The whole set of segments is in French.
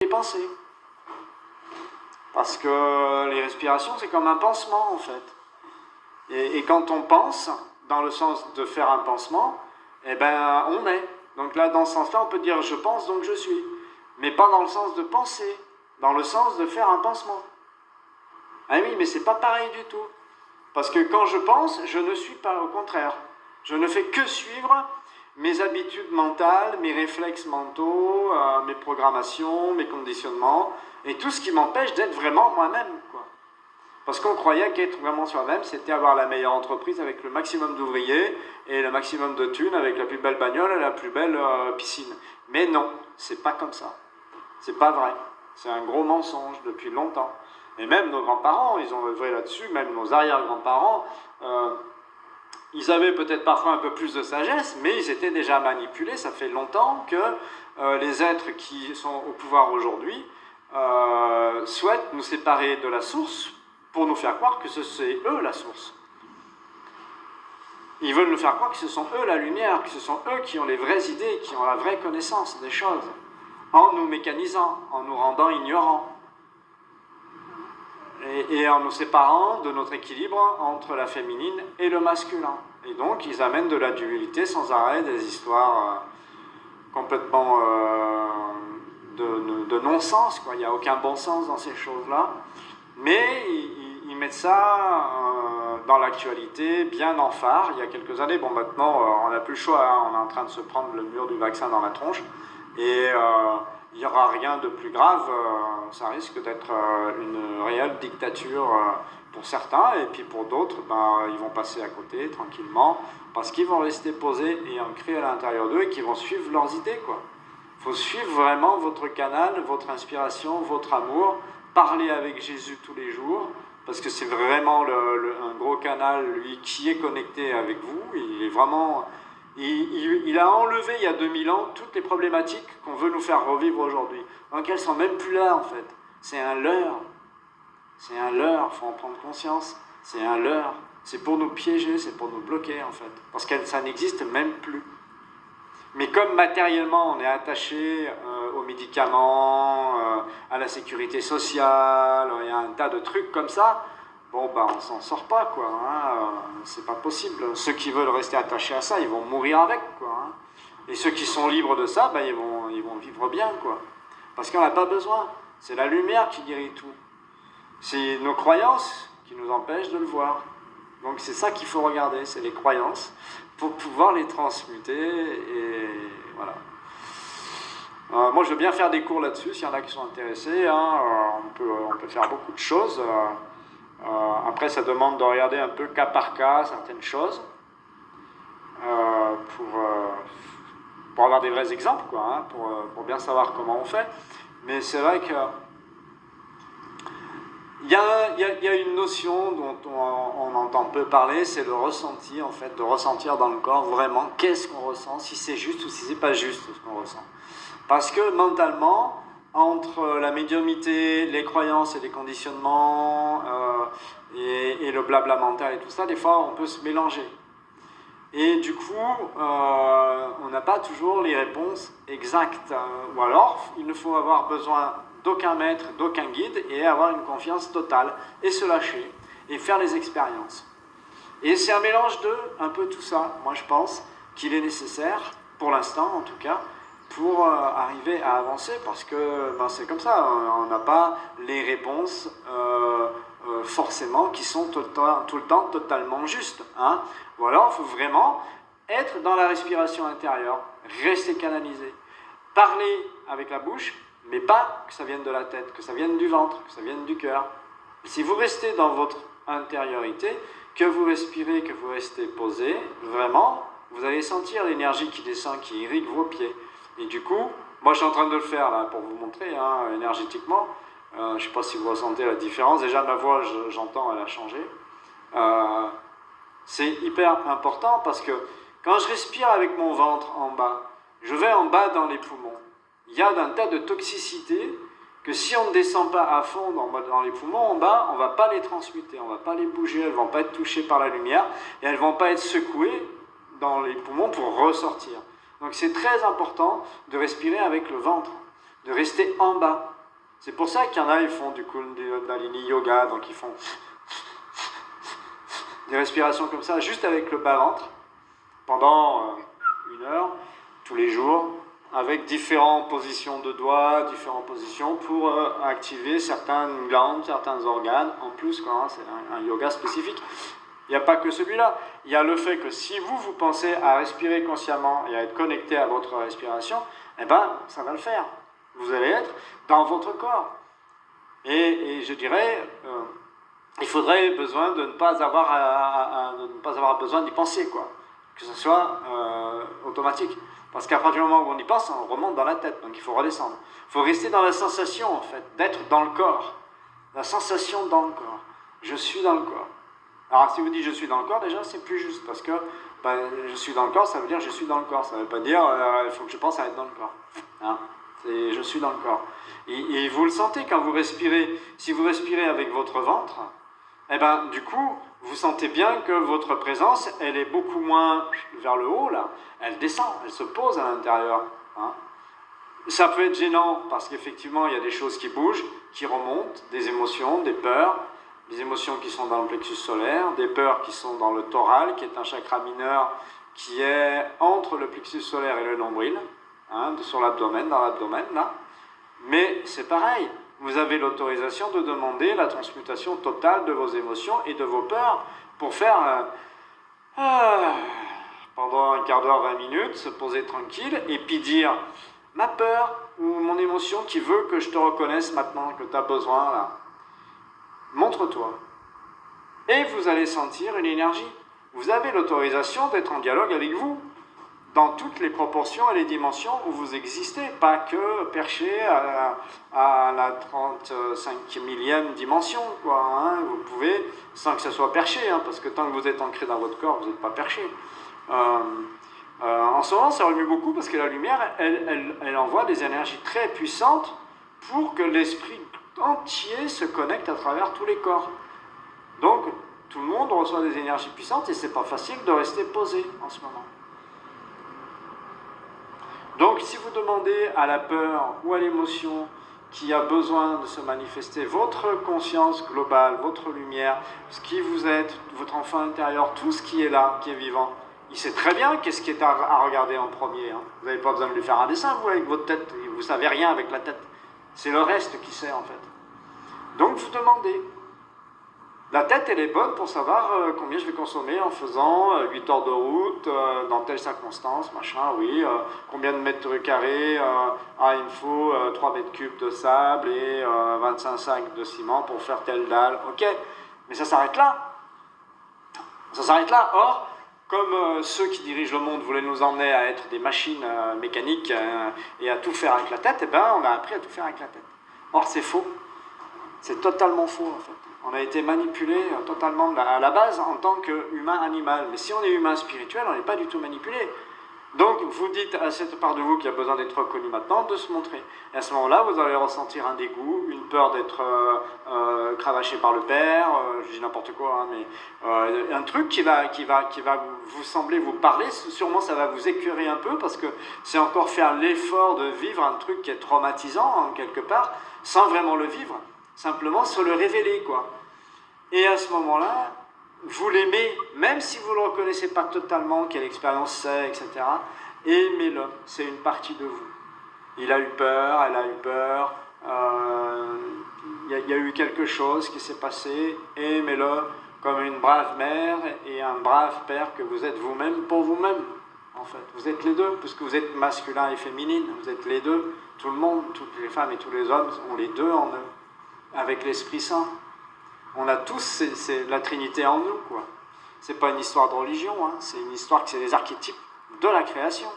les pensées. Parce que les respirations, c'est comme un pansement, en fait. Et quand on pense, dans le sens de faire un pansement, eh ben, on est. Donc là, dans ce sens-là, on peut dire « je pense, donc je suis ». Mais pas dans le sens de penser, dans le sens de faire un pansement. Ah oui, mais c'est pas pareil du tout. Parce que quand je pense, je ne suis pas, au contraire. Je ne fais que suivre mes habitudes mentales, mes réflexes mentaux, mes programmations, mes conditionnements, et tout ce qui m'empêche d'être vraiment moi-même, quoi. Parce qu'on croyait qu'être vraiment soi-même, c'était avoir la meilleure entreprise avec le maximum d'ouvriers et le maximum de thunes avec la plus belle bagnole et la plus belle piscine. Mais non, c'est pas comme ça. C'est pas vrai. C'est un gros mensonge depuis longtemps. Et même nos grands-parents, ils ont œuvré là-dessus, même nos arrière-grands-parents, ils avaient peut-être parfois un peu plus de sagesse, mais ils étaient déjà manipulés. Ça fait longtemps que les êtres qui sont au pouvoir aujourd'hui souhaitent nous séparer de la source pour nous faire croire que c'est eux la source. Ils veulent nous faire croire que ce sont eux la lumière, que ce sont eux qui ont les vraies idées, qui ont la vraie connaissance des choses, en nous mécanisant, en nous rendant ignorants. Et en nous séparant de notre équilibre entre la féminine et le masculin. Et donc, ils amènent de la dualité sans arrêt, des histoires complètement de non-sens, quoi. Il n'y a aucun bon sens dans ces choses-là. Mais ils mettent ça dans l'actualité, bien en phare. Il y a quelques années, bon, maintenant, on n'a plus le choix, hein. On est en train de se prendre le mur du vaccin dans la tronche. Et il n'y aura rien de plus grave, ça risque d'être une réelle dictature pour certains, et puis pour d'autres, ben, ils vont passer à côté tranquillement, parce qu'ils vont rester posés et ancrés à l'intérieur d'eux, et qu'ils vont suivre leurs idées, quoi. Il faut suivre vraiment votre canal, votre inspiration, votre amour, parler avec Jésus tous les jours, parce que c'est vraiment un gros canal, lui, qui est connecté avec vous. Il est vraiment... Il a enlevé il y a 2000 ans toutes les problématiques qu'on veut nous faire revivre aujourd'hui. Donc elles ne sont même plus là, en fait. C'est un leurre. C'est un leurre, il faut en prendre conscience. C'est un leurre. C'est pour nous piéger, c'est pour nous bloquer, en fait. Parce que ça n'existe même plus. Mais comme matériellement on est attaché aux médicaments, à la sécurité sociale, il y a un tas de trucs comme ça, bon, ben, on s'en sort pas, quoi. Hein, c'est pas possible. Ceux qui veulent rester attachés à ça, ils vont mourir avec, quoi. Hein. Et ceux qui sont libres de ça, ben, ils vont vivre bien, quoi. Parce qu'on n'a pas besoin. C'est la lumière qui guérit tout. C'est nos croyances qui nous empêchent de le voir. Donc c'est ça qu'il faut regarder, c'est les croyances, pour pouvoir les transmuter, et voilà. Moi, je veux bien faire des cours là-dessus, s'il y en a qui sont intéressés. Hein, on peut faire beaucoup de choses. Après, ça demande de regarder un peu cas par cas certaines choses pour avoir des vrais exemples, quoi, hein, pour bien savoir comment on fait. Mais c'est vrai que il y a une notion dont on entend peu parler, c'est le ressenti, en fait, de ressentir dans le corps vraiment qu'est-ce qu'on ressent, si c'est juste ou si c'est pas juste ce qu'on ressent. Parce que mentalement, entre la médiumnité, les croyances et les conditionnements et le blabla mental et tout ça, des fois on peut se mélanger. Et du coup, on n'a pas toujours les réponses exactes. Ou alors, il ne faut avoir besoin d'aucun maître, d'aucun guide, et avoir une confiance totale, et se lâcher, et faire les expériences. Et c'est un mélange de un peu tout ça, moi je pense, qu'il est nécessaire, pour l'instant en tout cas, pour arriver à avancer, parce que ben, c'est comme ça, on n'a pas les réponses forcément qui sont tout le temps totalement justes. Hein. Ou alors il faut vraiment être dans la respiration intérieure, rester canalisé, parler avec la bouche, mais pas que ça vienne de la tête, que ça vienne du ventre, que ça vienne du cœur. Si vous restez dans votre intériorité, que vous respirez, que vous restez posé, vraiment, vous allez sentir l'énergie qui descend, qui irrigue vos pieds. Et du coup, moi je suis en train de le faire là pour vous montrer, hein, énergétiquement. Je ne sais pas si vous ressentez la différence. Déjà ma voix, j'entends, elle a changé. C'est hyper important parce que quand je respire avec mon ventre en bas, je vais en bas dans les poumons. Il y a un tas de toxicité que si on ne descend pas à fond dans les poumons en bas, on ne va pas les transmuter, on ne va pas les bouger, elles ne vont pas être touchées par la lumière et elles ne vont pas être secouées dans les poumons pour ressortir. Donc c'est très important de respirer avec le ventre, de rester en bas. C'est pour ça qu'il y en a, ils font du Kundalini Yoga, donc ils font des respirations comme ça, juste avec le bas-ventre, pendant 1 heure, tous les jours, avec différentes positions de doigts, différentes positions pour activer certaines glandes, certains organes, en plus, quoi, hein, c'est un yoga spécifique. Il n'y a pas que celui-là, il y a le fait que si vous pensez à respirer consciemment et à être connecté à votre respiration, eh ben, ça va le faire. Vous allez être dans votre corps. Et je dirais, il faudrait besoin de ne pas avoir besoin d'y penser, quoi. Que ce soit automatique. Parce qu'à partir du moment où on y pense, on remonte dans la tête, donc il faut redescendre. Il faut rester dans la sensation, en fait, d'être dans le corps. La sensation dans le corps. Je suis dans le corps. Alors, si vous dites je suis dans le corps, déjà, c'est plus juste, parce que je suis dans le corps, ça veut dire je suis dans le corps. Ça ne veut pas dire il faut que je pense à être dans le corps. Hein, c'est je suis dans le corps. Et vous le sentez quand vous respirez. Si vous respirez avec votre ventre, eh ben, du coup, vous sentez bien que votre présence, elle est beaucoup moins vers le haut, là. Elle descend, elle se pose à l'intérieur. Hein. Ça peut être gênant, parce qu'effectivement, il y a des choses qui bougent, qui remontent, des émotions, des peurs, des émotions qui sont dans le plexus solaire, des peurs qui sont dans le thoral, qui est un chakra mineur qui est entre le plexus solaire et le nombril, hein, sur l'abdomen, dans l'abdomen, là. Mais c'est pareil, vous avez l'autorisation de demander la transmutation totale de vos émotions et de vos peurs pour faire pendant un quart d'heure, 20 minutes, se poser tranquille et puis dire ma peur ou mon émotion qui veut que je te reconnaisse maintenant, que tu as besoin là. Montre-toi. Et vous allez sentir une énergie. Vous avez l'autorisation d'être en dialogue avec vous, dans toutes les proportions et les dimensions où vous existez, pas que perché à la 35 millième dimension, quoi. Hein. Vous pouvez, sans que ça soit perché, hein, parce que tant que vous êtes ancré dans votre corps, vous n'êtes pas perché. En ce moment, ça remue beaucoup parce que la lumière, elle envoie des énergies très puissantes pour que l'esprit entier se connecte à travers tous les corps. Donc, tout le monde reçoit des énergies puissantes et c'est pas facile de rester posé en ce moment. Donc, si vous demandez à la peur ou à l'émotion qui a besoin de se manifester, votre conscience globale, votre lumière, ce qui vous êtes, votre enfant intérieur, tout ce qui est là, qui est vivant, il sait très bien qu'est-ce qui est à regarder en premier. Hein. Vous n'avez pas besoin de lui faire un dessin, vous, avec votre tête. Vous ne savez rien avec la tête. C'est le reste qui sait, en fait. Donc, vous demandez. La tête, elle est bonne pour savoir combien je vais consommer en faisant 8 heures de route, dans telle circonstance, machin, oui, combien de mètres carrés, il me faut 3 mètres cubes de sable et 25 sacs de ciment pour faire telle dalle, ok, mais ça s'arrête là. Ça s'arrête là. Or, comme ceux qui dirigent le monde voulaient nous emmener à être des machines mécaniques et à tout faire avec la tête, eh ben, on a appris à tout faire avec la tête. Or, c'est faux. C'est totalement faux, en fait. On a été manipulé totalement à la base en tant qu'humain animal. Mais si on est humain spirituel, on n'est pas du tout manipulé. Donc, vous dites à cette part de vous qui a besoin d'être reconnue maintenant, de se montrer. Et à ce moment-là, vous allez ressentir un dégoût, une peur d'être cravaché par le père, je dis n'importe quoi, hein, mais un truc qui va vous sembler vous parler, sûrement ça va vous écœurer un peu, parce que c'est encore faire l'effort de vivre un truc qui est traumatisant, en quelque part, sans vraiment le vivre. Simplement se le révéler, quoi. Et à ce moment-là, vous l'aimez, même si vous ne le reconnaissez pas totalement, quelle expérience c'est, etc. Aimez-le, c'est une partie de vous. Il a eu peur, elle a eu peur, il y a eu quelque chose qui s'est passé, aimez-le comme une brave mère et un brave père que vous êtes vous-même pour vous-même, en fait. Vous êtes les deux, puisque vous êtes masculin et féminine, vous êtes les deux. Tout le monde, toutes les femmes et tous les hommes ont les deux en eux. Avec l'Esprit Saint. On a tous la Trinité en nous, quoi. C'est pas une histoire de religion, hein. C'est une histoire que c'est des archétypes de la création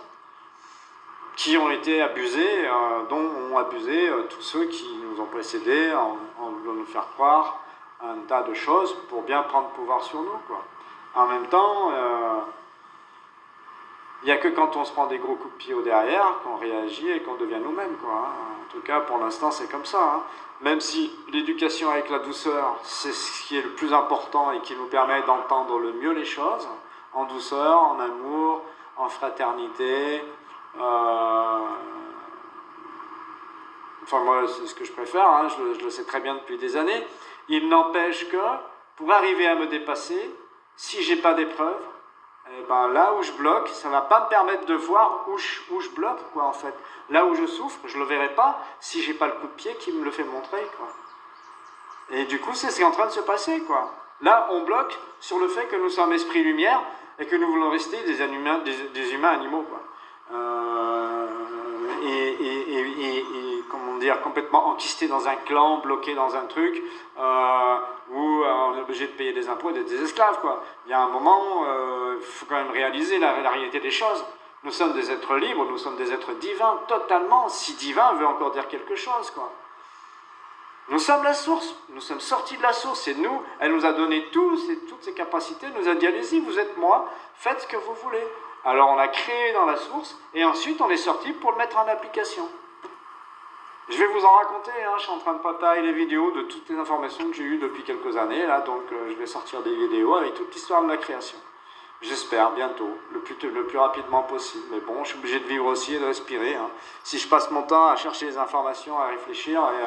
qui ont été abusés, dont ont abusé tous ceux qui nous ont précédés en voulant nous faire croire un tas de choses pour bien prendre pouvoir sur nous, quoi. En même temps, il n'y a que quand on se prend des gros coups de pied au derrière qu'on réagit et qu'on devient nous-mêmes, quoi. En tout cas, pour l'instant, c'est comme ça. Hein. Même si l'éducation avec la douceur, c'est ce qui est le plus important et qui nous permet d'entendre le mieux les choses, en douceur, en amour, en fraternité, enfin moi c'est ce que je préfère, hein, je le sais très bien depuis des années, il n'empêche que pour arriver à me dépasser, si j'ai pas d'épreuve, eh ben là où je bloque, ça va pas me permettre de voir où je bloque, quoi, en fait. Là où je souffre, je le verrai pas si j'ai pas le coup de pied qui me le fait montrer, quoi. Et du coup, c'est ce qui est en train de se passer, quoi. Là, on bloque sur le fait que nous sommes esprit-lumière et que nous voulons rester des humains animaux, quoi. Comment dire, complètement enquistés dans un clan, bloqués dans un truc, où on est obligé de payer des impôts et d'être des esclaves, quoi. Il y a un moment, il faut quand même réaliser la réalité des choses. Nous sommes des êtres libres, nous sommes des êtres divins, totalement. Si divin veut encore dire quelque chose, quoi. Nous sommes la source, nous sommes sortis de la source, c'est nous, elle nous a donné toutes ces capacités, elle nous a dit allez-y, vous êtes moi, faites ce que vous voulez. Alors on l'a créé dans la source, et ensuite on est sorti pour le mettre en application. Je vais vous en raconter, hein, je suis en train de préparer les vidéos de toutes les informations que j'ai eues depuis quelques années, là, donc je vais sortir des vidéos avec toute l'histoire de la création. J'espère, bientôt, le plus rapidement possible. Mais bon, je suis obligé de vivre aussi et de respirer. Hein. Si je passe mon temps à chercher les informations, à réfléchir, et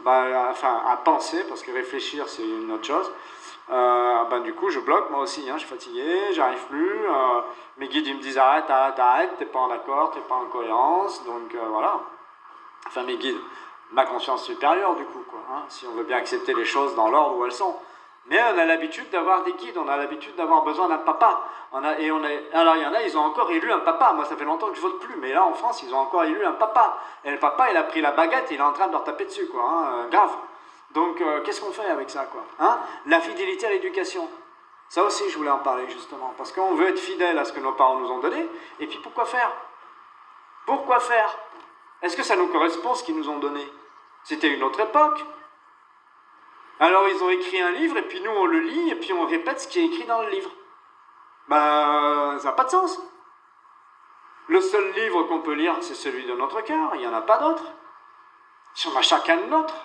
à penser, parce que réfléchir, c'est une autre chose, du coup, je bloque, moi aussi. Hein, je suis fatigué, j'arrive plus. Mes guides, ils me disent arrête, t'es pas en accord, t'es pas en cohérence. Donc voilà. Enfin, mes guides, ma conscience supérieure, du coup, quoi. Hein, si on veut bien accepter les choses dans l'ordre où elles sont. Mais on a l'habitude d'avoir des guides, on a l'habitude d'avoir besoin d'un papa. Alors il y en a, ils ont encore élu un papa. Moi, ça fait longtemps que je vote plus, mais là, en France, ils ont encore élu un papa. Et le papa, il a pris la baguette et il est en train de leur taper dessus, quoi. Hein, grave. Donc, qu'est-ce qu'on fait avec ça, quoi, hein? La fidélité à l'éducation. Ça aussi, je voulais en parler, justement. Parce qu'on veut être fidèle à ce que nos parents nous ont donné. Et puis, pourquoi faire? Pourquoi faire? Est-ce que ça nous correspond, ce qu'ils nous ont donné? C'était une autre époque. Alors ils ont écrit un livre, et puis nous on le lit, et puis on répète ce qui est écrit dans le livre. Ça n'a pas de sens. Le seul livre qu'on peut lire, c'est celui de notre cœur, il n'y en a pas d'autre. Si on a chacun le nôtre.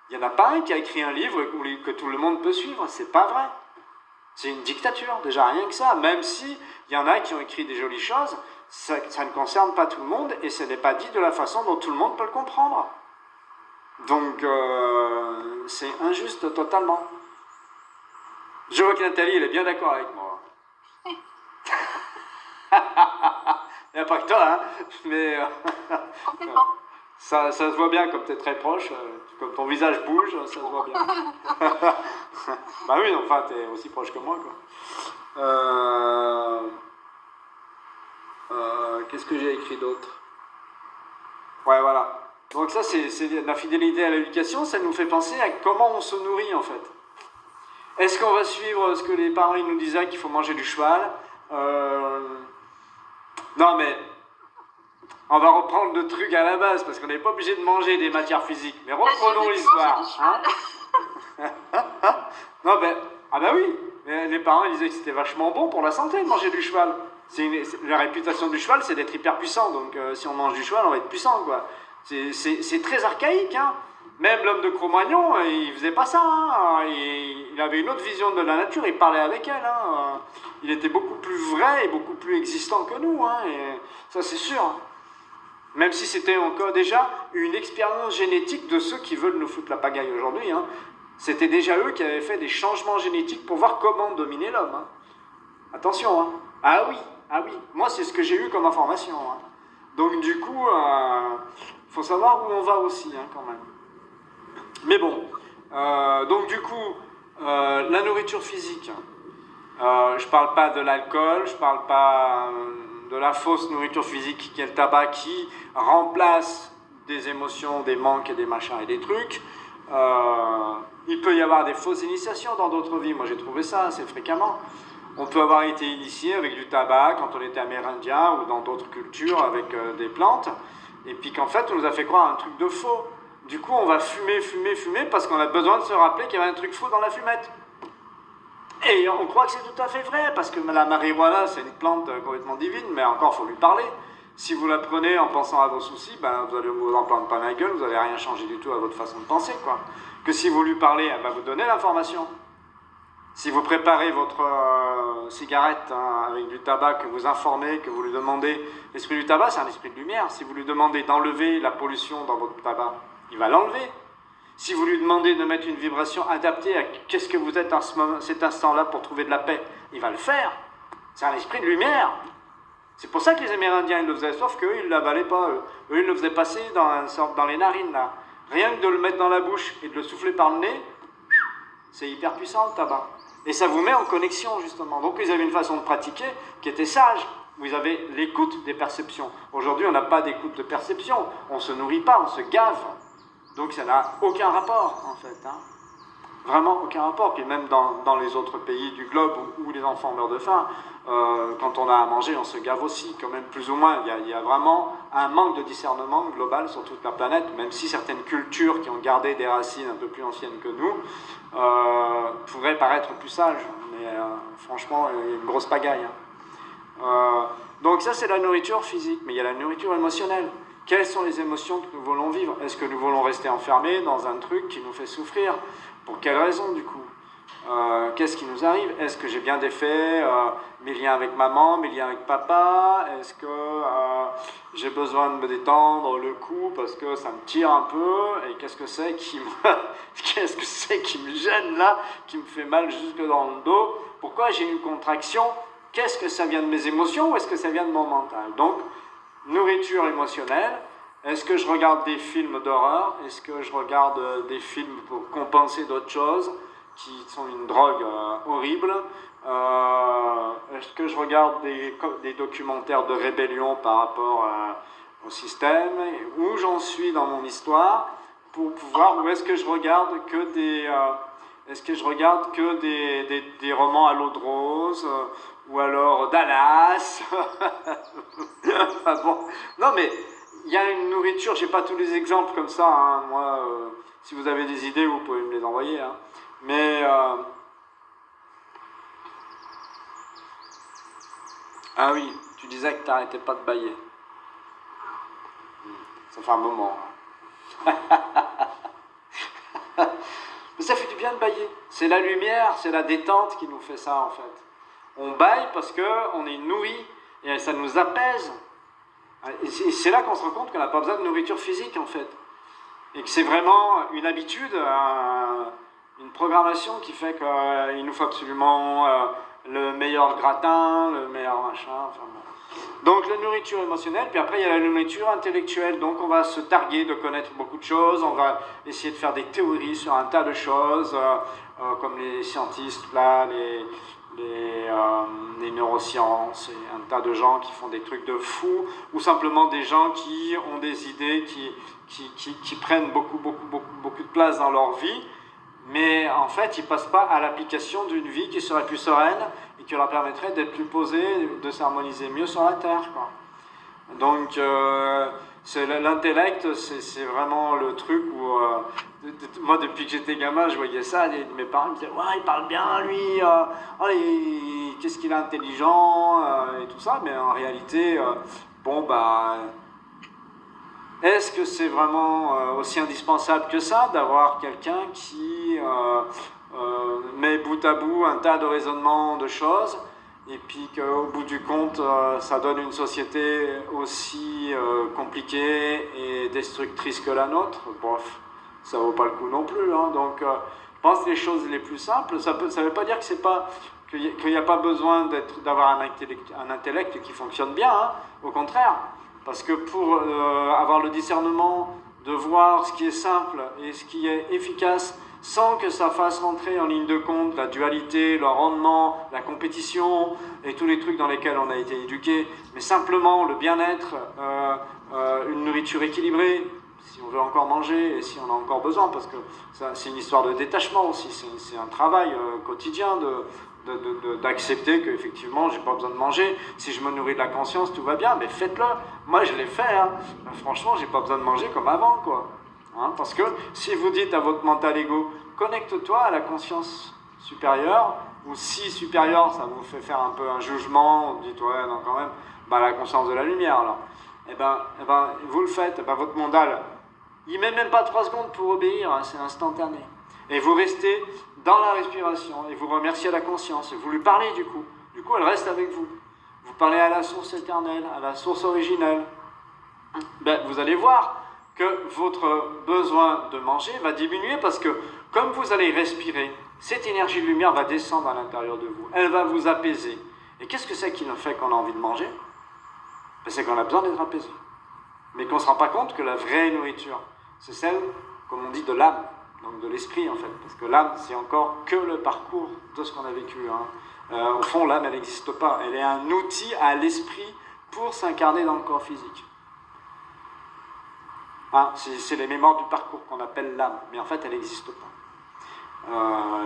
Il n'y en a pas un qui a écrit un livre que tout le monde peut suivre, c'est pas vrai. C'est une dictature, déjà rien que ça. Même si il y en a qui ont écrit des jolies choses, ça ne concerne pas tout le monde, et ce n'est pas dit de la façon dont tout le monde peut le comprendre. Donc, c'est injuste totalement. Je vois que Nathalie, elle est bien d'accord avec moi. Il n'y a pas que toi, hein, mais ça se voit bien comme tu es très proche, comme ton visage bouge, ça se voit bien. Bah oui, enfin, tu es aussi proche que moi, quoi. Qu'est-ce que j'ai écrit d'autre? Ouais, voilà. Donc ça, c'est la fidélité à l'éducation, ça nous fait penser à comment on se nourrit, en fait. Est-ce qu'on va suivre ce que les parents nous disaient, qu'il faut manger du cheval? Non, mais on va reprendre le truc à la base, parce qu'on n'est pas obligé de manger des matières physiques. Mais reprenons l'histoire. Hein? Non, oui. Mais les parents ils disaient que c'était vachement bon pour la santé de manger du cheval. La réputation du cheval, c'est d'être hyper puissant. Donc si on mange du cheval, on va être puissant, quoi. C'est très archaïque, hein. Même l'homme de Cro-Magnon, il faisait pas ça, hein. Il avait une autre vision de la nature, il parlait avec elle, hein. Il était beaucoup plus vrai et beaucoup plus existant que nous, hein. Et ça c'est sûr. Même si c'était encore déjà une expérience génétique de ceux qui veulent nous foutre la pagaille aujourd'hui, hein. C'était déjà eux qui avaient fait des changements génétiques pour voir comment dominer l'homme, hein. Attention, hein. Ah oui, moi c'est ce que j'ai eu comme information, hein. Donc du coup, faut savoir où on va aussi, hein, quand même. Mais bon, donc du coup, la nourriture physique, je parle pas de l'alcool, je parle pas de la fausse nourriture physique qui est le tabac qui remplace des émotions, des manques et des machins et des trucs. Il peut y avoir des fausses initiations dans d'autres vies, moi j'ai trouvé ça assez fréquemment. On peut avoir été initié avec du tabac quand on était amérindien ou dans d'autres cultures avec des plantes, et puis qu'en fait on nous a fait croire un truc de faux. Du coup on va fumer parce qu'on a besoin de se rappeler qu'il y avait un truc faux dans la fumette. Et on croit que c'est tout à fait vrai, parce que la marijuana c'est une plante complètement divine, mais encore faut lui parler. Si vous la prenez en pensant à vos soucis, vous allez vous en prendre pas la gueule, vous n'allez rien changer du tout à votre façon de penser, quoi. Que si vous lui parlez, elle va vous donner l'information. Si vous préparez votre cigarette avec du tabac, que vous informez, que vous lui demandez... L'esprit du tabac, c'est un esprit de lumière. Si vous lui demandez d'enlever la pollution dans votre tabac, il va l'enlever. Si vous lui demandez de mettre une vibration adaptée à qu'est-ce que vous êtes en cet instant-là pour trouver de la paix, il va le faire. C'est un esprit de lumière. C'est pour ça que les Amérindiens, ils le faisaient, sauf qu'eux, ils ne l'avalaient pas. Eux, ils le faisaient passer dans les narines, là. Rien que de le mettre dans la bouche et de le souffler par le nez, c'est hyper puissant, le tabac. Et ça vous met en connexion, justement. Donc, ils avaient une façon de pratiquer qui était sage. Vous avez l'écoute des perceptions. Aujourd'hui, on n'a pas d'écoute de perception. On ne se nourrit pas, on se gave. Donc, ça n'a aucun rapport, en fait. Vraiment aucun rapport. Puis même dans les autres pays du globe où les enfants meurent de faim, quand on a à manger, on se gave aussi, quand même, plus ou moins. Il y a vraiment un manque de discernement global sur toute la planète, même si certaines cultures qui ont gardé des racines un peu plus anciennes que nous pourraient paraître plus sages. Mais franchement, il y a une grosse pagaille. Donc ça, c'est la nourriture physique, mais il y a la nourriture émotionnelle. Quelles sont les émotions que nous voulons vivre? Est-ce que nous voulons rester enfermés dans un truc qui nous fait souffrir? Pour quelle raison, du coup? Qu'est-ce qui nous arrive? Est-ce que j'ai bien défait mes liens avec maman, mes liens avec papa? Est-ce que j'ai besoin de me détendre le cou parce que ça me tire un peu? Et qu'est-ce que c'est qui me gêne là, qui me fait mal jusque dans le dos? Pourquoi j'ai une contraction? Qu'est-ce que ça vient de mes émotions ou est-ce que ça vient de mon mental? Donc, nourriture émotionnelle. Est-ce que je regarde des films d'horreur? Est-ce que je regarde des films pour compenser d'autres choses qui sont une drogue horrible? Est-ce que je regarde des documentaires de rébellion par rapport au système? Où j'en suis dans mon histoire pour pouvoir... Ou est-ce que je regarde que des romans à l'eau de rose ou alors Dallas? Bon. Non mais... Il y a une nourriture, je n'ai pas tous les exemples comme ça, moi, si vous avez des idées, vous pouvez me les envoyer, mais... Ah oui, tu disais que tu n'arrêtais pas de bâiller. Ça fait un moment. Mais ça fait du bien de bâiller. C'est la lumière, c'est la détente qui nous fait ça, en fait. On bâille parce qu'on est nourri, et ça nous apaise. Et c'est là qu'on se rend compte qu'on n'a pas besoin de nourriture physique, en fait. Et que c'est vraiment une habitude, une programmation qui fait qu'il nous faut absolument le meilleur gratin, le meilleur machin, enfin bon. Donc la nourriture émotionnelle, puis après il y a la nourriture intellectuelle, donc on va se targuer de connaître beaucoup de choses, on va essayer de faire des théories sur un tas de choses, comme les scientistes, là, les neurosciences, et un tas de gens qui font des trucs de fous, ou simplement des gens qui ont des idées qui prennent beaucoup de place dans leur vie, mais en fait ils ne passent pas à l'application d'une vie qui serait plus sereine et qui leur permettrait d'être plus posés, de s'harmoniser mieux sur la Terre, quoi. Donc l'intellect, c'est vraiment le truc où moi depuis que j'étais gamin je voyais ça, mes parents me disaient ouais il parle bien lui, qu'est-ce qu'il est intelligent et tout ça, mais en réalité bon bah est-ce que c'est vraiment aussi indispensable que ça d'avoir quelqu'un qui met bout à bout un tas de raisonnements de choses et puis qu'au bout du compte, ça donne une société aussi compliquée et destructrice que la nôtre? Bref, ça vaut pas le coup non plus. Donc, je pense que les choses les plus simples, ça veut pas dire qu'il n'y a pas besoin d'avoir un intellect qui fonctionne bien, au contraire. Parce que pour avoir le discernement de voir ce qui est simple et ce qui est efficace, sans que ça fasse rentrer en ligne de compte la dualité, le rendement, la compétition et tous les trucs dans lesquels on a été éduqué, mais simplement le bien-être, une nourriture équilibrée, si on veut encore manger et si on a encore besoin, parce que c'est une histoire de détachement aussi, c'est un travail quotidien d'accepter qu'effectivement j'ai pas besoin de manger, si je me nourris de la conscience tout va bien, mais faites-le. Moi je l'ai fait, franchement j'ai pas besoin de manger comme avant, quoi. Parce que si vous dites à votre mental ego connecte-toi à la conscience supérieure, ou si supérieure ça vous fait faire un peu un jugement, vous dites ouais non quand même, la conscience de la lumière alors, et ben vous le faites, votre mental il met même pas 3 secondes pour obéir, c'est instantané. Et vous restez dans la respiration, et vous remerciez la conscience, et vous lui parlez du coup. Du coup, elle reste avec vous. Vous parlez à la source éternelle, à la source originelle. Ben, vous allez voir que votre besoin de manger va diminuer parce que comme vous allez respirer, cette énergie de lumière va descendre à l'intérieur de vous. Elle va vous apaiser. Et qu'est-ce que c'est qui nous fait qu'on a envie de manger? Ben, c'est qu'on a besoin d'être apaisé. Mais qu'on ne se rend pas compte que la vraie nourriture, c'est celle, comme on dit, de l'âme, donc de l'esprit en fait. Parce que l'âme, c'est encore que le parcours de ce qu'on a vécu. Au fond, l'âme, elle n'existe pas. Elle est un outil à l'esprit pour s'incarner dans le corps physique. C'est les mémoires du parcours qu'on appelle l'âme, mais en fait, elle n'existe pas.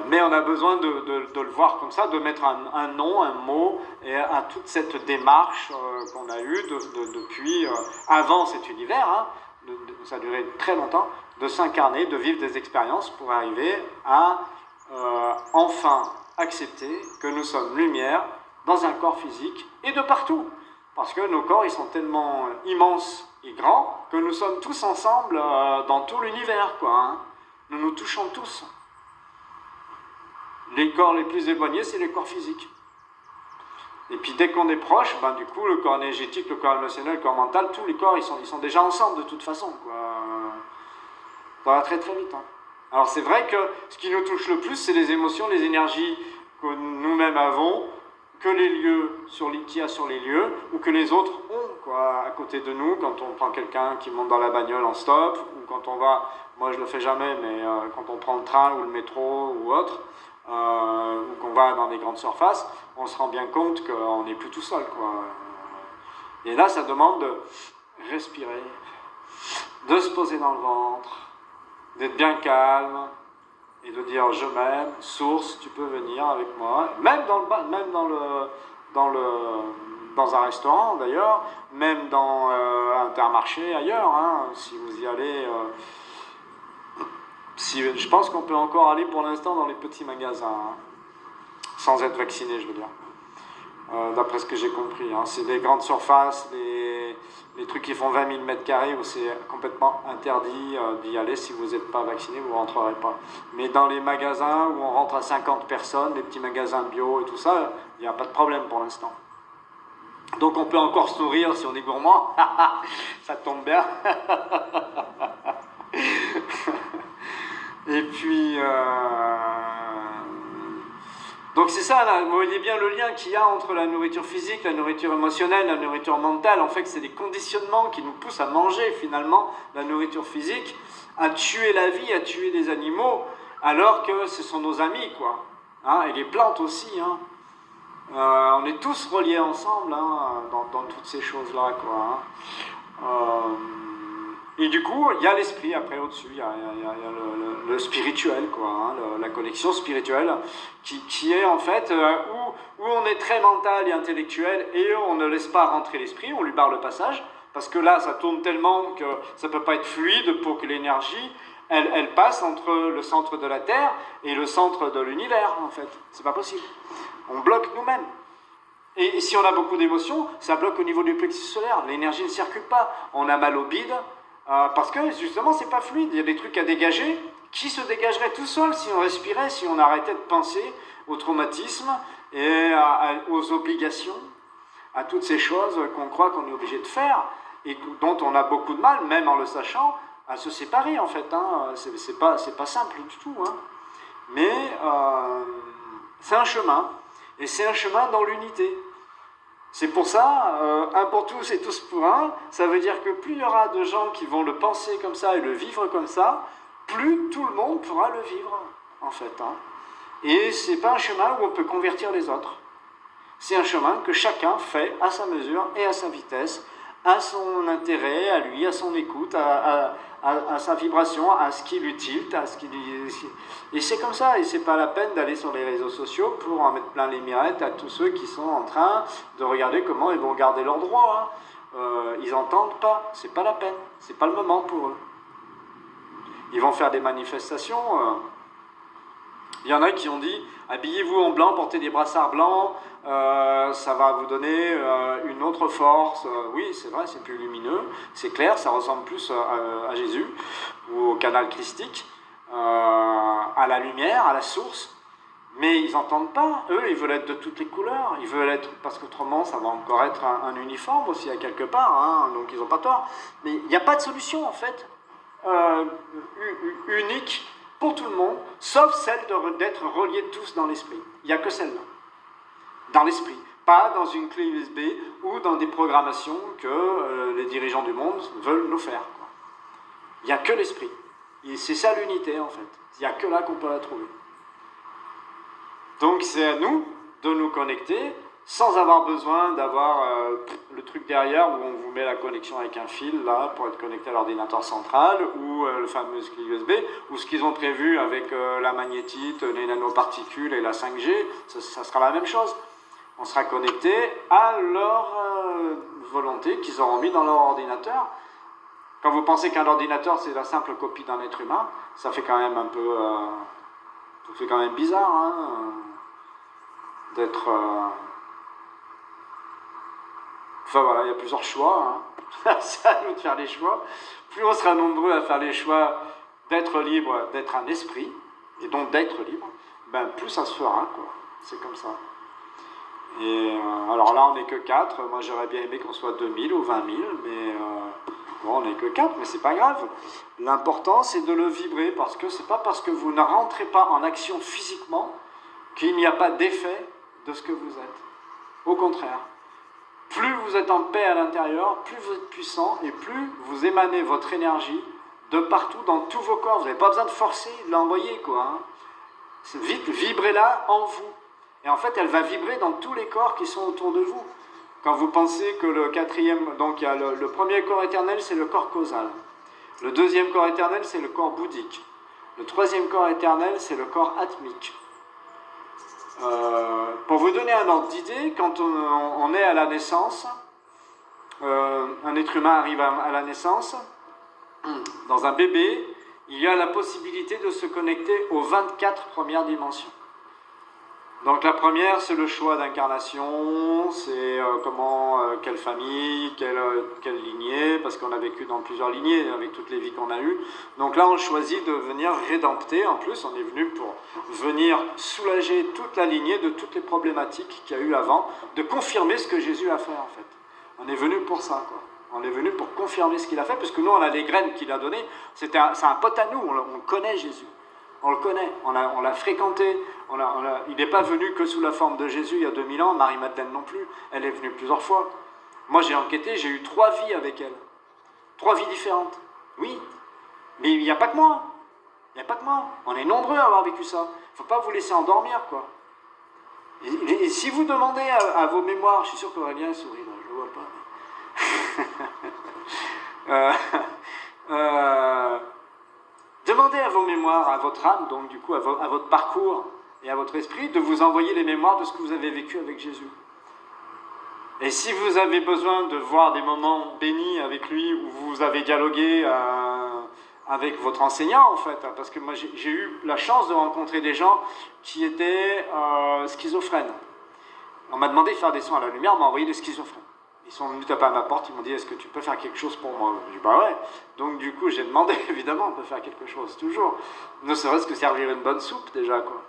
Mais on a besoin de le voir comme ça, de mettre un nom, un mot, et à toute cette démarche qu'on a eue depuis avant cet univers, ça a duré très longtemps, de s'incarner, de vivre des expériences pour arriver à enfin accepter que nous sommes lumière dans un corps physique et de partout. Parce que nos corps, ils sont tellement immenses et grands que nous sommes tous ensemble dans tout l'univers, quoi. Nous nous touchons tous. Les corps les plus éloignés, c'est les corps physiques. Et puis dès qu'on est proche, ben, du coup, le corps énergétique, le corps émotionnel, le corps mental, tous les corps, ils sont déjà ensemble de toute façon, quoi. Ça va très très vite. Alors c'est vrai que ce qui nous touche le plus, c'est les émotions, les énergies que nous-mêmes avons, que les lieux qu'il y a sur les lieux, ou que les autres ont, quoi, à côté de nous, quand on prend quelqu'un qui monte dans la bagnole en stop, ou quand on va, moi je le fais jamais, mais quand on prend le train ou le métro ou autre, ou qu'on va dans des grandes surfaces, on se rend bien compte qu'on n'est plus tout seul, quoi. Et là, ça demande de respirer, de se poser dans le ventre, d'être bien calme, et de dire je m'aime, source, tu peux venir avec moi, même dans un restaurant d'ailleurs, même dans Intermarché ailleurs, si vous y allez. Je pense qu'on peut encore aller pour l'instant dans les petits magasins, sans être vacciné, je veux dire. D'après ce que j'ai compris. C'est des grandes surfaces, les trucs qui font 20 000 m² où c'est complètement interdit d'y aller. Si vous n'êtes pas vacciné, vous ne rentrerez pas. Mais dans les magasins où on rentre à 50 personnes, les petits magasins bio et tout ça, il n'y a pas de problème pour l'instant. Donc on peut encore se nourrir si on est gourmand. Ça tombe bien. Et puis... Donc c'est ça, là, vous voyez bien le lien qu'il y a entre la nourriture physique, la nourriture émotionnelle, la nourriture mentale. En fait, c'est des conditionnements qui nous poussent à manger, finalement, la nourriture physique, à tuer la vie, à tuer les animaux, alors que ce sont nos amis, quoi. Et les plantes aussi, on est tous reliés ensemble, dans toutes ces choses-là, quoi. Et du coup, il y a l'esprit après au-dessus, il y a le spirituel, quoi, la connexion spirituelle, qui est en fait où on est très mental et intellectuel et on ne laisse pas rentrer l'esprit, on lui barre le passage, parce que là, ça tourne tellement que ça ne peut pas être fluide pour que l'énergie, elle passe entre le centre de la Terre et le centre de l'univers, en fait. C'est pas possible. On bloque nous-mêmes. Et si on a beaucoup d'émotions, ça bloque au niveau du plexus solaire. L'énergie ne circule pas. On a mal au bide. Parce que justement c'est pas fluide, il y a des trucs à dégager qui se dégageraient tout seuls si on respirait, si on arrêtait de penser au traumatisme et aux obligations, à toutes ces choses qu'on croit qu'on est obligé de faire et dont on a beaucoup de mal, même en le sachant, à se séparer en fait. C'est pas simple du tout. Mais c'est un chemin, et c'est un chemin dans l'unité. C'est pour ça, un pour tous et tous pour un, ça veut dire que plus il y aura de gens qui vont le penser comme ça et le vivre comme ça, plus tout le monde pourra le vivre, en fait. Et c'est pas un chemin où on peut convertir les autres. C'est un chemin que chacun fait à sa mesure et à sa vitesse, à son intérêt, à lui, à son écoute, à sa vibration, à ce qui lui tilte, à ce qui lui... Et c'est comme ça, et c'est pas la peine d'aller sur les réseaux sociaux pour en mettre plein les mirettes à tous ceux qui sont en train de regarder comment ils vont garder leurs droits. Ils n'entendent pas, c'est pas la peine, c'est pas le moment pour eux. Ils vont faire des manifestations. Il y en a qui ont dit, habillez-vous en blanc, portez des brassards blancs, ça va vous donner une autre force. Oui, c'est vrai, c'est plus lumineux, c'est clair, ça ressemble plus à Jésus ou au canal christique. à la lumière, à la source, mais ils n'entendent pas. Eux, ils veulent être de toutes les couleurs. Ils veulent être, parce qu'autrement, ça va encore être un uniforme aussi à quelque part, hein, donc ils n'ont pas tort. Mais il n'y a pas de solution, en fait, unique pour tout le monde, sauf celle d'être reliés tous dans l'esprit. Il n'y a que celle-là, dans l'esprit. Pas dans une clé USB ou dans des programmations que les dirigeants du monde veulent nous faire. Quoi. Il n'y a que l'esprit. Et c'est ça l'unité, en fait. Il n'y a que là qu'on peut la trouver. Donc c'est à nous de nous connecter sans avoir besoin d'avoir le truc derrière où on vous met la connexion avec un fil là pour être connecté à l'ordinateur central ou le fameux clé USB ou ce qu'ils ont prévu avec la magnétite, les nanoparticules et la 5G, ça sera la même chose. On sera connecté à leur volonté qu'ils auront mis dans leur ordinateur. Quand vous pensez qu'un ordinateur c'est la simple copie d'un être humain, ça fait quand même un peu... ça fait quand même bizarre, hein, d'être... Enfin voilà, il y a plusieurs choix. Hein. C'est à nous de faire les choix. Plus on sera nombreux à faire les choix d'être libre, d'être un esprit, et donc d'être libre, ben plus ça se fera, quoi. C'est comme ça. Et alors là, on n'est que 4. Moi, j'aurais bien aimé qu'on soit 2000 ou 20 000, mais bon, on n'est que 4, mais c'est pas grave. L'important, c'est de le vibrer, parce que c'est pas parce que vous ne rentrez pas en action physiquement qu'il n'y a pas d'effet de ce que vous êtes. Au contraire. Plus vous êtes en paix à l'intérieur, plus vous êtes puissant, et plus vous émanez votre énergie de partout, dans tous vos corps. Vous n'avez pas besoin de forcer, de l'envoyer, quoi. Hein. C'est vite, vibrez-la en vous. Et en fait, elle va vibrer dans tous les corps qui sont autour de vous. Quand vous pensez que le quatrième... Donc, il y a le premier corps éternel, c'est le corps causal. Le deuxième corps éternel, c'est le corps bouddhique. Le troisième corps éternel, c'est le corps atmique. Pour vous donner un ordre d'idée, quand on est à la naissance, un être humain arrive à la naissance, dans un bébé, il y a la possibilité de se connecter aux 24 premières dimensions. Donc la première, c'est le choix d'incarnation, c'est quelle famille, quelle lignée, parce qu'on a vécu dans plusieurs lignées avec toutes les vies qu'on a eues. Donc là, on choisit de venir rédempter. En plus, on est venu pour venir soulager toute la lignée de toutes les problématiques qu'il y a eu avant, de confirmer ce que Jésus a fait en fait. On est venu pour ça, quoi. On est venu pour confirmer ce qu'il a fait, parce que nous, on a les graines qu'il a données. C'est un pote à nous, on connaît Jésus. On le connaît, on l'a fréquenté, il n'est pas venu que sous la forme de Jésus il y a 2000 ans, Marie-Madeleine non plus, elle est venue plusieurs fois. Moi j'ai enquêté, j'ai eu 3 vies avec elle. 3 vies différentes, oui. Mais il n'y a pas que moi, il n'y a pas que moi. On est nombreux à avoir vécu ça. Il ne faut pas vous laisser endormir, quoi. Et si vous demandez à vos mémoires, je suis sûr qu'Aurélien sourit, là, je ne le vois pas. Demandez à vos mémoires, à votre âme, donc du coup à votre parcours et à votre esprit, de vous envoyer les mémoires de ce que vous avez vécu avec Jésus. Et si vous avez besoin de voir des moments bénis avec lui, où vous avez dialogué avec votre enseignant, en fait, parce que moi j'ai eu la chance de rencontrer des gens qui étaient schizophrènes. On m'a demandé de faire des sons à la lumière, on m'a envoyé des schizophrènes. Ils sont venus taper à ma porte, ils m'ont dit « Est-ce que tu peux faire quelque chose pour moi ?» J'ai dit « Bah ouais ». Donc du coup, j'ai demandé, évidemment, on peut faire quelque chose, toujours. Ne serait-ce que servir une bonne soupe, déjà, quoi.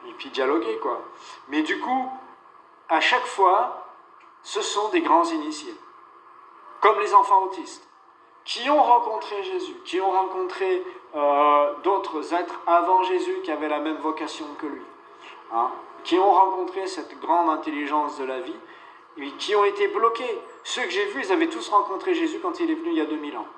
Et puis dialoguer, quoi. Mais du coup, à chaque fois, ce sont des grands initiés. Comme les enfants autistes, qui ont rencontré Jésus, qui ont rencontré d'autres êtres avant Jésus qui avaient la même vocation que lui. Hein, qui ont rencontré cette grande intelligence de la vie, et qui ont été bloqués. Ceux que j'ai vus, ils avaient tous rencontré Jésus quand il est venu il y a 2000 ans.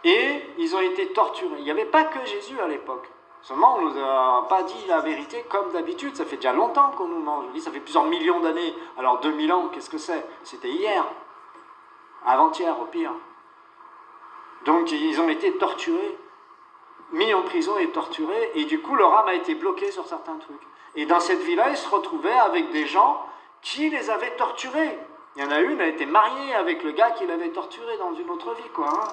Et ils ont été torturés. Il n'y avait pas que Jésus à l'époque. Seulement, on ne nous a pas dit la vérité comme d'habitude. Ça fait déjà longtemps qu'on nous mange. Je dis, ça fait plusieurs millions d'années. Alors 2000 ans, qu'est-ce que c'est? C'était hier. Avant-hier, au pire. Donc, ils ont été torturés, mis en prison et torturés. Et du coup, leur âme a été bloquée sur certains trucs. Et dans cette vie-là, ils se retrouvaient avec des gens qui les avait torturés. Il y en a une, elle était mariée avec le gars qui l'avait torturée dans une autre vie, quoi. Hein.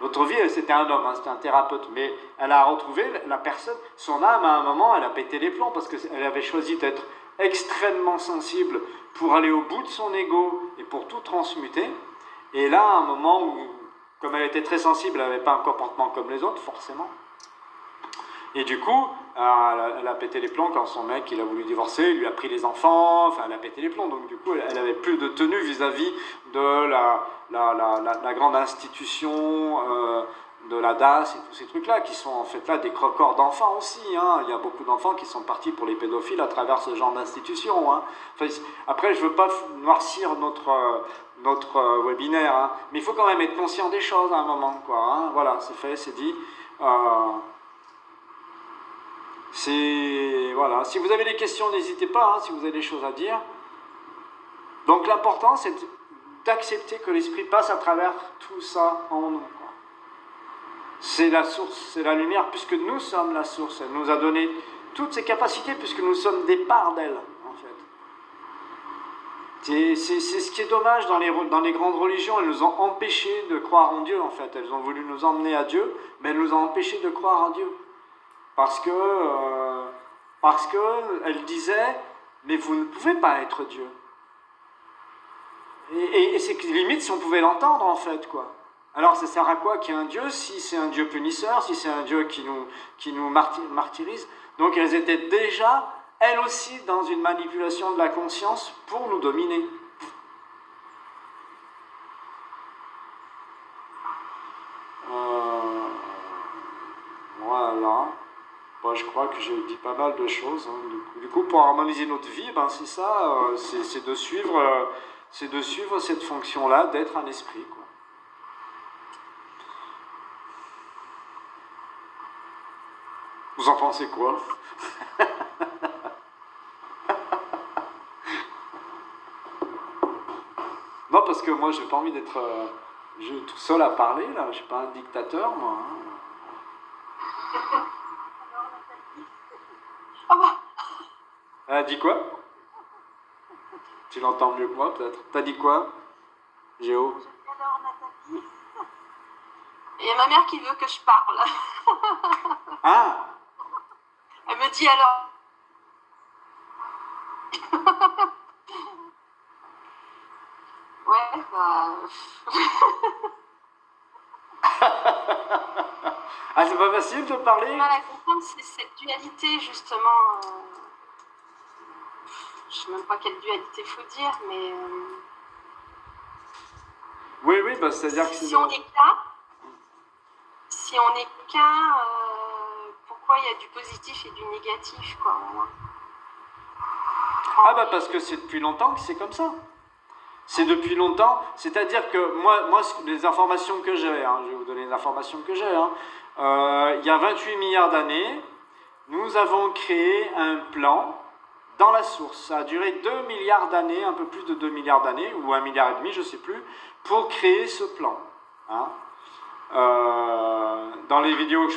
L'autre vie, c'était un homme, hein, c'était un thérapeute, mais elle a retrouvé la personne, son âme, à un moment, elle a pété les plombs, parce qu'elle avait choisi d'être extrêmement sensible pour aller au bout de son ego et pour tout transmuter. Et là, à un moment où, comme elle était très sensible, elle n'avait pas un comportement comme les autres, forcément. Et du coup, elle a pété les plombs quand son mec, il a voulu divorcer, il lui a pris les enfants, enfin elle a pété les plombs, donc du coup elle avait plus de tenue vis-à-vis de la grande institution de la DAS et tous ces trucs-là, qui sont en fait là des croque-corps d'enfants aussi, hein. Il y a beaucoup d'enfants qui sont partis pour les pédophiles à travers ce genre d'institution, hein. Enfin, après, je ne veux pas noircir notre webinaire, hein, mais il faut quand même être conscient des choses à un moment, quoi, hein. Voilà, c'est fait, c'est dit. Voilà. Si vous avez des questions, n'hésitez pas, hein, si vous avez des choses à dire. Donc l'important, c'est d'accepter que l'esprit passe à travers tout ça en nous. C'est la source, c'est la lumière, puisque nous sommes la source. Elle nous a donné toutes ses capacités, puisque nous sommes des parts d'elle, en fait. C'est ce qui est dommage dans les grandes religions. Elles nous ont empêchés de croire en Dieu, en fait. Elles ont voulu nous emmener à Dieu, mais elles nous ont empêchés de croire en Dieu. Parce que elle disait, mais vous ne pouvez pas être Dieu. Et c'est limite si on pouvait l'entendre, en fait, quoi. Alors ça sert à quoi qu'il y ait un Dieu si c'est un Dieu punisseur, si c'est un Dieu qui nous martyrise? Donc elles étaient déjà, elles aussi, dans une manipulation de la conscience pour nous dominer. Voilà. Bon, je crois que j'ai dit pas mal de choses, hein. Du coup, pour harmoniser notre vie, ben, c'est ça, c'est de suivre cette fonction-là, d'être un esprit, quoi. Vous en pensez quoi? Non, parce que moi, j'ai pas envie d'être tout seul à parler, là. Je suis pas un dictateur, moi, hein. Elle a dit quoi? Tu l'entends mieux que moi, peut-être. T'as dit quoi, Géo? J'adore Nathalie. Il y a ma mère qui veut que je parle. Ah! Elle me dit alors. Ouais, bah. Ah, c'est pas facile de parler? Mal à comprendre, c'est cette dualité, justement. Je sais même pas quelle dualité il faut dire, mais. Oui, bah, c'est-à-dire que si on est qu'un, pourquoi il y a du positif et du négatif, quoi, voilà. Ah bah parce que c'est depuis longtemps que c'est comme ça. C'est depuis longtemps, c'est-à-dire que moi les informations que j'ai, hein, je vais vous donner les informations que j'ai, hein, il y a 28 milliards d'années, nous avons créé un plan dans la source. Ça a duré 2 milliards d'années, un peu plus de 2 milliards d'années, ou 1,5 milliard, je ne sais plus, pour créer ce plan, hein. Dans les vidéos que je